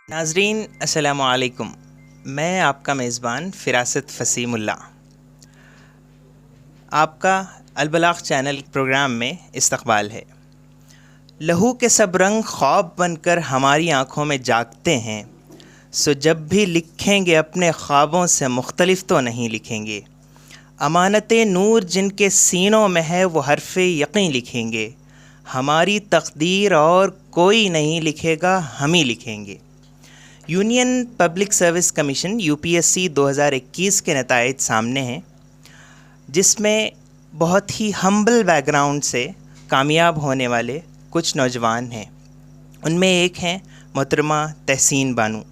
नाजरीन अस्सलामु अलैकुम। मैं आपका मेज़बान फ़िरासत फ़सीमुल्ला आपका अलबलाग चैनल प्रोग्राम में इस्तक़बाल है। लहू के सब रंग ख्वाब बनकर हमारी आँखों में जागते हैं, सो जब भी लिखेंगे अपने ख्वाबों से मुख्तलिफ तो नहीं लिखेंगे। अमानते नूर जिनके सीनों में है वो हर्फ़े यकीन लिखेंगे। हमारी तकदीर और कोई नहीं लिखेगा, हम ही लिखेंगे। Union public service commission UPSC 2021 के नताइज सामने हैं, जिसमें बहुत ही हम्बल बैकग्राउंड से कामयाब होने वाले कुछ नौजवान हैं। उनमें एक हैं मोहतरमा तहसीन बानू।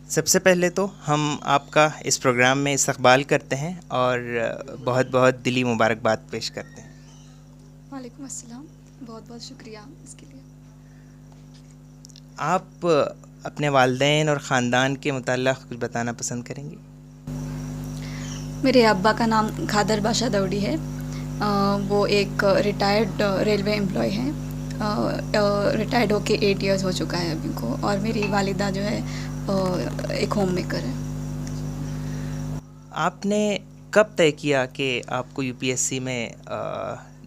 सबसे पहले तो हम आपका इस प्रोग्राम में इस्तक़बाल करते हैं और बहुत बहुत दिली मुबारकबाद पेश करते हैं। वालेकुम अस्सलाम, बहुत बहुत शुक्रिया इसके लिए। आप अपने वालिदैन और ख़ानदान के मुताल्लिक़ कुछ बताना पसंद करेंगी? मेरे अब्बा का नाम खादर बाशा दौड़ी है। वो एक रिटायर्ड रेलवे एम्प्लॉय हैं। रिटायर्ड होके 8 इयर्स हो चुका है अभी को। और मेरी वालिदा जो है एक होम मेकर है। आपने कब तय किया कि आपको यूपीएससी में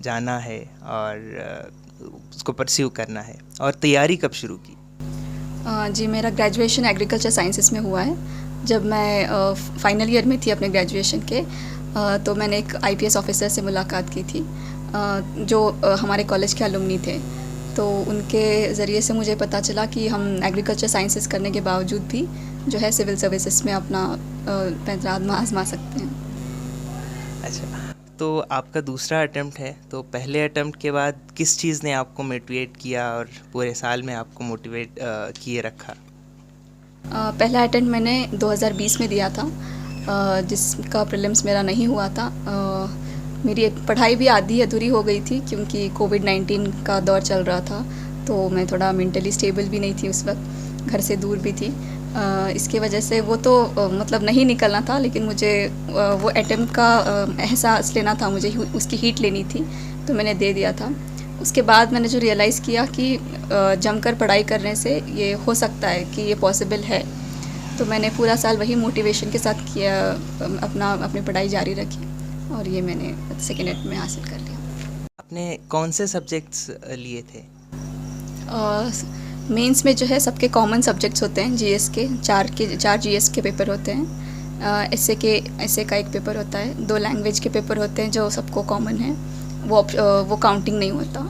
जाना है और उसको परस्यू करना है, और तैयारी कब शुरू की? जी, मेरा ग्रेजुएशन एग्रीकल्चर साइंसेस में हुआ है। जब मैं फाइनल ईयर में थी अपने ग्रेजुएशन के, तो मैंने एक आईपीएस ऑफिसर से मुलाकात की थी, जो हमारे कॉलेज के अलुमनी थे। तो उनके ज़रिए से मुझे पता चला कि हम एग्रीकल्चर साइंसेस करने के बावजूद भी जो है सिविल सर्विसेज में अपना पैंतरा आजमा सकते हैं। अच्छा, तो आपका दूसरा अटेम्प्ट है, तो पहले अटेम्प्ट के बाद किस चीज़ ने आपको मोटिवेट किया और पूरे साल में आपको मोटिवेट किए रखा? पहला अटेम्प्ट मैंने 2020 में दिया था, जिसका प्रीलिम्स मेरा नहीं हुआ था। मेरी पढ़ाई भी आधी अधूरी हो गई थी क्योंकि कोविड-19 का दौर चल रहा था, तो मैं थोड़ा मेंटली स्टेबल भी नहीं थी उस वक्त, घर से दूर भी थी। इसकी वजह से वो तो मतलब नहीं निकलना था, लेकिन मुझे वो अटेम्प्ट का एहसास लेना था, मुझे उसकी हीट लेनी थी, तो मैंने दे दिया था। उसके बाद मैंने जो रियलाइज़ किया कि जमकर पढ़ाई करने से ये हो सकता है कि ये पॉसिबल है, तो मैंने पूरा साल वही मोटिवेशन के साथ किया, अपनी पढ़ाई जारी रखी और ये मैंने सेकेंड अटेम्प्ट में हासिल कर लिया। आपने कौन से सब्जेक्ट्स लिए थे? मेंस में जो है सबके कॉमन सब्जेक्ट्स होते हैं, जीएस के चार जीएस के पेपर होते हैं। एसए का एक पेपर होता है, 2 लैंग्वेज के पेपर होते हैं जो सबको कॉमन है, वो काउंटिंग नहीं होता।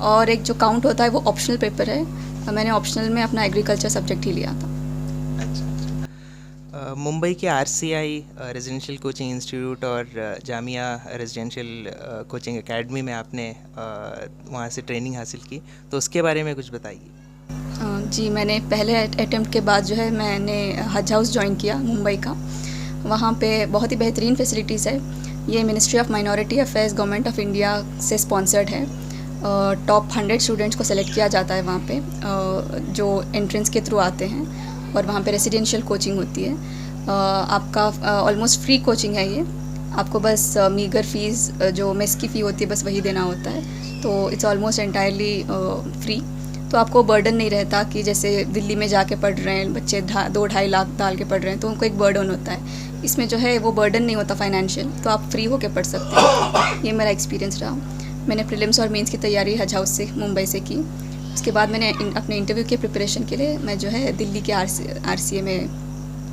और एक जो काउंट होता है वो ऑप्शनल पेपर है। मैंने ऑप्शनल में अपना एग्रीकल्चर सब्जेक्ट ही लिया था। अच्छा। मुंबई के आरसीआई रेजिडेंशियल कोचिंग इंस्टीट्यूट और जामिया रेजिडेंशियल कोचिंग एकेडमी में आपने वहाँ से ट्रेनिंग हासिल की, तो उसके बारे में कुछ बताइए। जी, मैंने पहले अटेम्प्ट के बाद जो है मैंने हज हाउस ज्वाइन किया मुंबई का। वहाँ पे बहुत ही बेहतरीन फैसिलिटीज़ है। ये ministry of minority affairs government of India से स्पॉन्सर्ड है। टॉप 100 स्टूडेंट्स को सेलेक्ट किया जाता है वहाँ पे, जो एंट्रेंस के थ्रू आते हैं, और वहाँ पे रेसिडेंशियल कोचिंग होती है। आपका ऑलमोस्ट फ्री कोचिंग है ये। आपको बस मीगर फ़ीस जो मेस की फ़ी होती है बस वही देना होता है, तो इट्स ऑलमोस्ट एंटायरली फ्री। तो आपको बर्डन नहीं रहता कि जैसे दिल्ली में जाके पढ़ रहे हैं बच्चे 2-2.5 लाख डाल के पढ़ रहे हैं, तो उनको एक बर्डन होता है। इसमें जो है वो बर्डन नहीं होता फाइनेंशियल, तो आप फ्री होके पढ़ सकते हैं। ये मेरा एक्सपीरियंस रहा। मैंने प्रीलिम्स और मेंस की तैयारी हज हाउस से मुंबई से की। उसके बाद मैंने अपने इंटरव्यू के प्रिपरेशन के लिए मैं जो है दिल्ली के आरसीए में,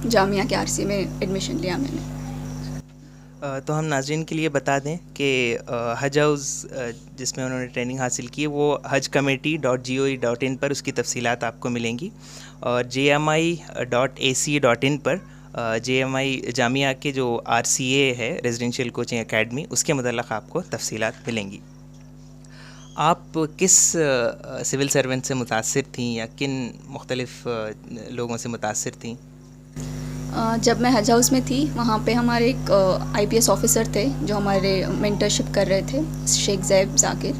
जामिया के आरसीए में एडमिशन लिया मैंने। तो हम नाज़रीन के लिए बता दें कि हज हाउस जिसमें उन्होंने ट्रेनिंग हासिल की है वो hajcommittee.gov.in पर उसकी तफसीलात आपको मिलेंगी, और jmi.ac.in पर JMI जामिया के जो RCA है रेजिडेंशियल कोचिंग एकेडमी, उसके मुतल्लिक़ आपको तफसीलात मिलेंगी। आप किस सिविल सर्वेंट से मुतासिर थीं या किन मुख्तलिफ़ लोगों से मुतासिर थीं? जब मैं हज हाउस में थी वहाँ पे हमारे एक आईपीएस ऑफिसर थे जो हमारे मेंटरशिप कर रहे थे, शेख ज़ैब ज़ाकिर।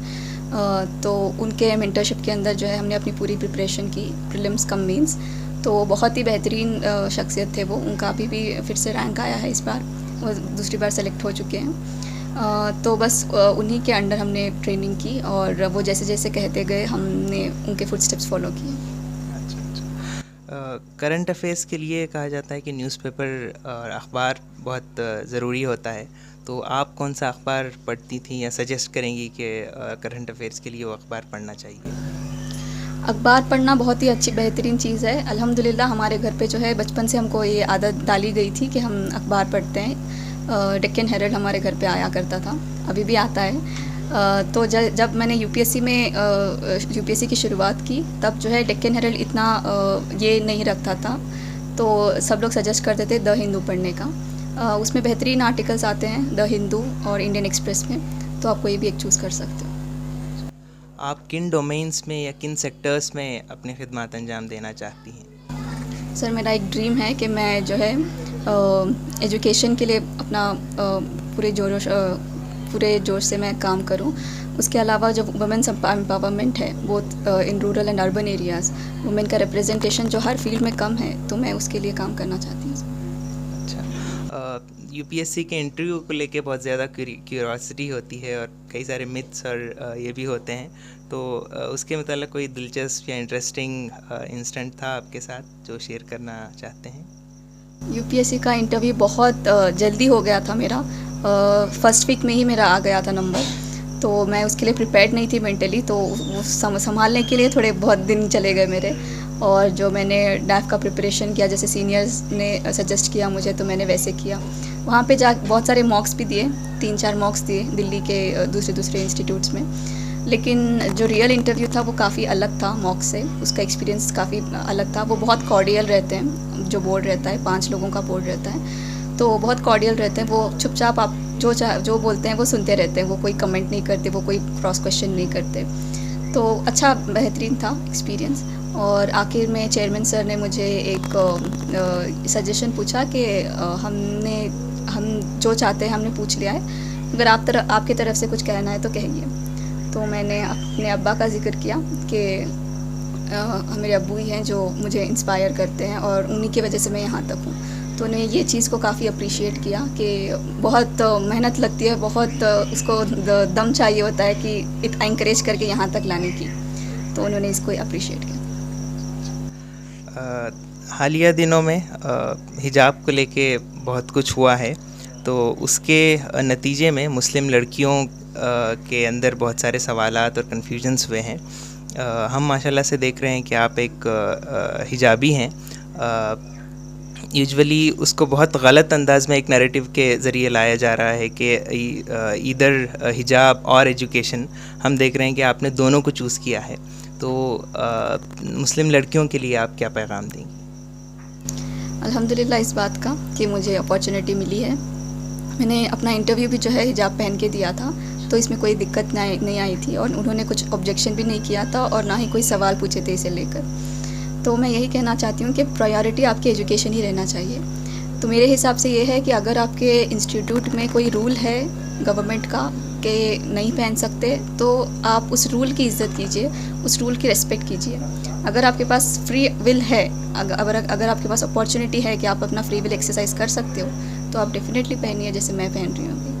तो उनके मेंटरशिप के अंदर जो है हमने अपनी पूरी प्रिपरेशन की, प्रीलिम्स कम मेंस। तो बहुत ही बेहतरीन शख्सियत थे वो। उनका अभी भी फिर से रैंक आया है इस बार, वो दूसरी बार सेलेक्ट हो चुके हैं। तो बस उन्हीं के अंडर हमने ट्रेनिंग की और वो जैसे जैसे कहते गए हमने उनके फुटस्टेप्स फॉलो किए। करंट अफेयर्स के लिए कहा जाता है कि न्यूज़पेपर और अखबार बहुत ज़रूरी होता है, तो आप कौन सा अखबार पढ़ती थी या सजेस्ट करेंगी कि करंट अफेयर्स के लिए वो अखबार पढ़ना चाहिए? अखबार पढ़ना बहुत ही अच्छी बेहतरीन चीज़ है। अल्हम्दुलिल्लाह हमारे घर पे जो है बचपन से हमको ये आदत डाली गई थी कि हम अखबार पढ़ते हैं। डेक्कन हेरल्ड हमारे घर पे आया करता था, अभी भी आता है। तो जब मैंने यूपीएससी में यूपीएससी की शुरुआत की, तब जो है डेक्कन हेरल्ड इतना ये नहीं रखता था, तो सब लोग सजेस्ट करते थे द हिंदू पढ़ने का। उसमें बेहतरीन आर्टिकल्स आते हैं द हिंदू और इंडियन एक्सप्रेस में, तो आप कोई भी एक चूज़ कर सकते हो। आप किन डोमेन्स में या किन सेक्टर्स में अपनी खिदमत अंजाम देना चाहती हैं? सर मेरा एक ड्रीम है कि मैं जो है एजुकेशन के लिए अपना पूरे जोश से मैं काम करूं। उसके अलावा जो वुमेन्स एम्पावरमेंट है both in rural and urban areas, women का रिप्रेजेंटेशन जो हर फील्ड में कम है, तो मैं उसके लिए काम करना चाहती हूँ। अच्छा, यूपीएससी के इंटरव्यू को लेके बहुत ज़्यादा क्यूरियोसिटी होती है और कई सारे मिथ्स और ये भी होते हैं, तो उसके मतलब कोई दिलचस्प या इंटरेस्टिंग इंसिडेंट था आपके साथ जो शेयर करना चाहते हैं? यूपीएससी का इंटरव्यू बहुत जल्दी हो गया था मेरा। फर्स्ट वीक में ही मेरा आ गया था नंबर, तो मैं उसके लिए प्रिपेयर्ड नहीं थी मेंटली, तो वो संभालने के लिए थोड़े बहुत दिन चले गए मेरे। और जो मैंने डैफ का प्रिपरेशन किया, जैसे सीनियर्स ने सजेस्ट किया मुझे, तो मैंने वैसे किया। वहाँ पे जा बहुत सारे मॉक्स भी दिए, 3-4 मॉक्स दिए दिल्ली के दूसरे इंस्टीट्यूट्स में। लेकिन जो रियल इंटरव्यू था वो काफ़ी अलग था मॉक से, उसका एक्सपीरियंस काफ़ी अलग था। वो बहुत कॉर्डियल रहते हैं, जो बोर्ड रहता है 5 लोगों का बोर्ड रहता है, तो बहुत कॉर्डियल रहते हैं। वो चुपचाप आप जो बोलते हैं वो सुनते रहते हैं, वो कोई कमेंट नहीं करते, वो कोई क्रॉस क्वेश्चन नहीं करते। तो अच्छा बेहतरीन था एक्सपीरियंस। और आखिर में चेयरमैन सर ने मुझे एक सजेशन पूछा कि हम जो चाहते हैं हमने पूछ लिया है, अगर आपके तरफ से कुछ कहना है तो कहिए। तो मैंने अपने अब्बा का जिक्र किया कि मेरे अब्बू ही हैं जो मुझे इंस्पायर करते हैं और उन्हीं की वजह से मैं यहाँ तक हूँ। तो उन्होंने ये चीज़ को काफ़ी अप्रिशिएट किया कि बहुत मेहनत लगती है, बहुत उसको दम चाहिए होता है कि एनकरेज करके यहाँ तक लाने की, तो उन्होंने इसको अप्रिशिएट किया। हालिया दिनों में हिजाब को लेके बहुत कुछ हुआ है, तो उसके नतीजे में मुस्लिम लड़कियों के अंदर बहुत सारे सवालात और कन्फ्यूजन्स हुए हैं। हम माशाल्लाह से देख रहे हैं कि आप एक हिजाबी हैं। यूजुअली उसको बहुत गलत अंदाज में एक नैरेटिव के ज़रिए लाया जा रहा है कि इधर हिजाब और एजुकेशन, हम देख रहे हैं कि आपने दोनों को चूज़ किया है। तो मुस्लिम लड़कियों के लिए आप क्या पैगाम देंगी? अल्हम्दुलिल्लाह इस बात का कि मुझे अपॉर्चुनिटी मिली है। मैंने अपना इंटरव्यू भी जो है हिजाब पहन के दिया था, तो इसमें कोई दिक्कत नहीं आई थी और उन्होंने कुछ ऑब्जेक्शन भी नहीं किया था और ना ही कोई सवाल पूछे थे इसे लेकर। तो मैं यही कहना चाहती हूँ कि प्रायोरिटी आपकी एजुकेशन ही रहना चाहिए। तो मेरे हिसाब से ये है कि अगर आपके इंस्टीट्यूट में कोई रूल है गवर्नमेंट का कि नहीं पहन सकते, तो आप उस रूल की इज़्ज़त कीजिए, उस रूल की रिस्पेक्ट कीजिए। अगर आपके पास फ्री विल है, अगर आपके पास अपॉर्चुनिटी है कि आप अपना फ्री विल एक्सरसाइज कर सकते हो, तो आप डेफिनेटली पहनिए जैसे मैं पहन रही हूँ अभी।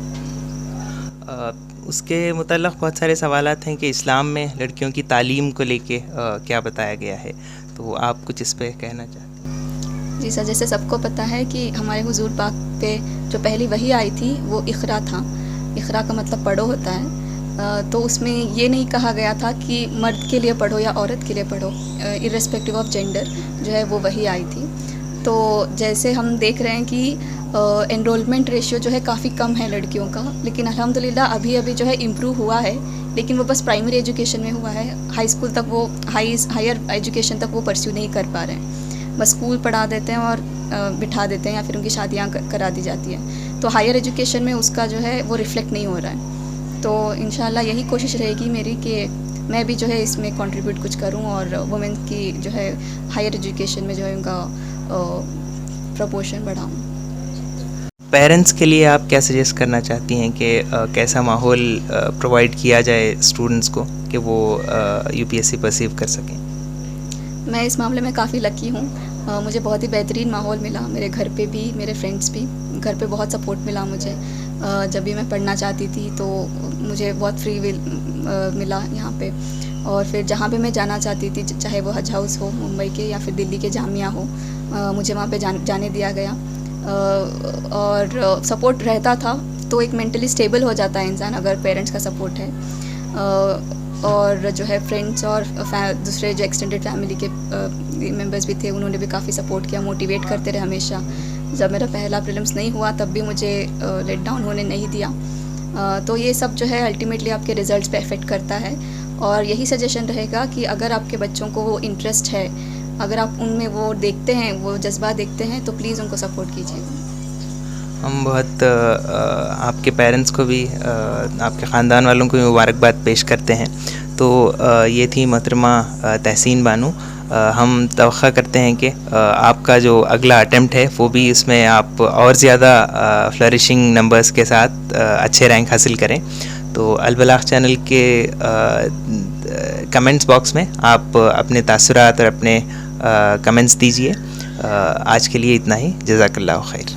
उसके मुतल्लिक़ बहुत सारे सवालात हैं कि इस्लाम में लड़कियों की तालीम को लेके क्या बताया गया है, तो आप कुछ इस पे कहना चाहते हैं? जी सर, जैसे सबको पता है कि हमारे हुजूर पाक पे जो पहली वही आई थी वो इक़रा था। इक़रा का मतलब पढ़ो होता है। तो उसमें ये नहीं कहा गया था कि मर्द के लिए पढ़ो या औरत के लिए पढ़ो, इर्रेस्पेक्टिव ऑफ जेंडर जो है वो वही आई थी। तो जैसे हम देख रहे हैं कि एनरोलमेंट रेशियो जो है काफ़ी कम है लड़कियों का, लेकिन अल्हम्दुलिल्लाह अभी जो है इम्प्रूव हुआ है, लेकिन वो बस प्राइमरी एजुकेशन में हुआ है। हाई स्कूल तक वो हायर एजुकेशन तक वो परस्यू नहीं कर पा रहे हैं, बस स्कूल पढ़ा देते हैं और बिठा देते हैं या फिर उनकी शादियाँ करा दी जाती हैं। तो हायर एजुकेशन में उसका जो है वो रिफ्लेक्ट नहीं हो रहा है। तो इंशाल्लाह यही कोशिश रहेगी मेरी कि मैं भी जो है इसमें कंट्रीब्यूट कुछ करूं और वुमेन की जो है हायर एजुकेशन में जो है उनका प्रपोर्शन बढ़ाऊं। पेरेंट्स के लिए आप क्या सजेस्ट करना चाहती हैं कि कैसा माहौल प्रोवाइड किया जाए स्टूडेंट्स को कि वो यूपीएससी परसीव कर सकें? मैं इस मामले में काफ़ी लकी हूँ। मुझे बहुत ही बेहतरीन माहौल मिला, मेरे घर पे भी, मेरे फ्रेंड्स भी, घर पे बहुत सपोर्ट मिला मुझे। जब भी मैं पढ़ना चाहती थी तो मुझे बहुत फ्री विल मिला यहाँ पे। और फिर जहाँ पे मैं जाना चाहती थी, चाहे वो हज हाउस हो मुंबई के या फिर दिल्ली के जामिया हो, मुझे वहाँ पे जाने दिया गया। और सपोर्ट रहता था तो एक मेंटली स्टेबल हो जाता है इंसान अगर पेरेंट्स का सपोर्ट है। और जो है फ्रेंड्स और दूसरे जो एक्सटेंडेड फैमिली के मेंबर्स भी थे, उन्होंने भी काफ़ी सपोर्ट किया, मोटिवेट करते रहे हमेशा। जब मेरा पहला प्रीलिम्स नहीं हुआ तब भी मुझे लेट डाउन होने नहीं दिया। तो ये सब जो है अल्टीमेटली आपके रिज़ल्ट्स पे इफ़ेक्ट करता है। और यही सजेशन रहेगा कि अगर आपके बच्चों को वो इंटरेस्ट है, अगर आप उनमें वो देखते हैं, वो जज्बा देखते हैं, तो प्लीज़ उनको सपोर्ट कीजिए। हम बहुत आपके पेरेंट्स को भी आपके ख़ानदान वालों को भी मुबारकबाद पेश करते हैं। तो ये थी मोहतरमा तहसीन बानो। हम तवक्का करते हैं कि आपका जो अगला अटेम्प्ट है वो भी इसमें आप और ज़्यादा फ्लरिशिंग नंबर्स के साथ अच्छे रैंक हासिल करें। तो अलबलाग चैनल के कमेंट्स बॉक्स में आप अपने तासुरात और अपने कमेंट्स दीजिए। आज के लिए इतना ही। जज़ाकल्लाहु खैर।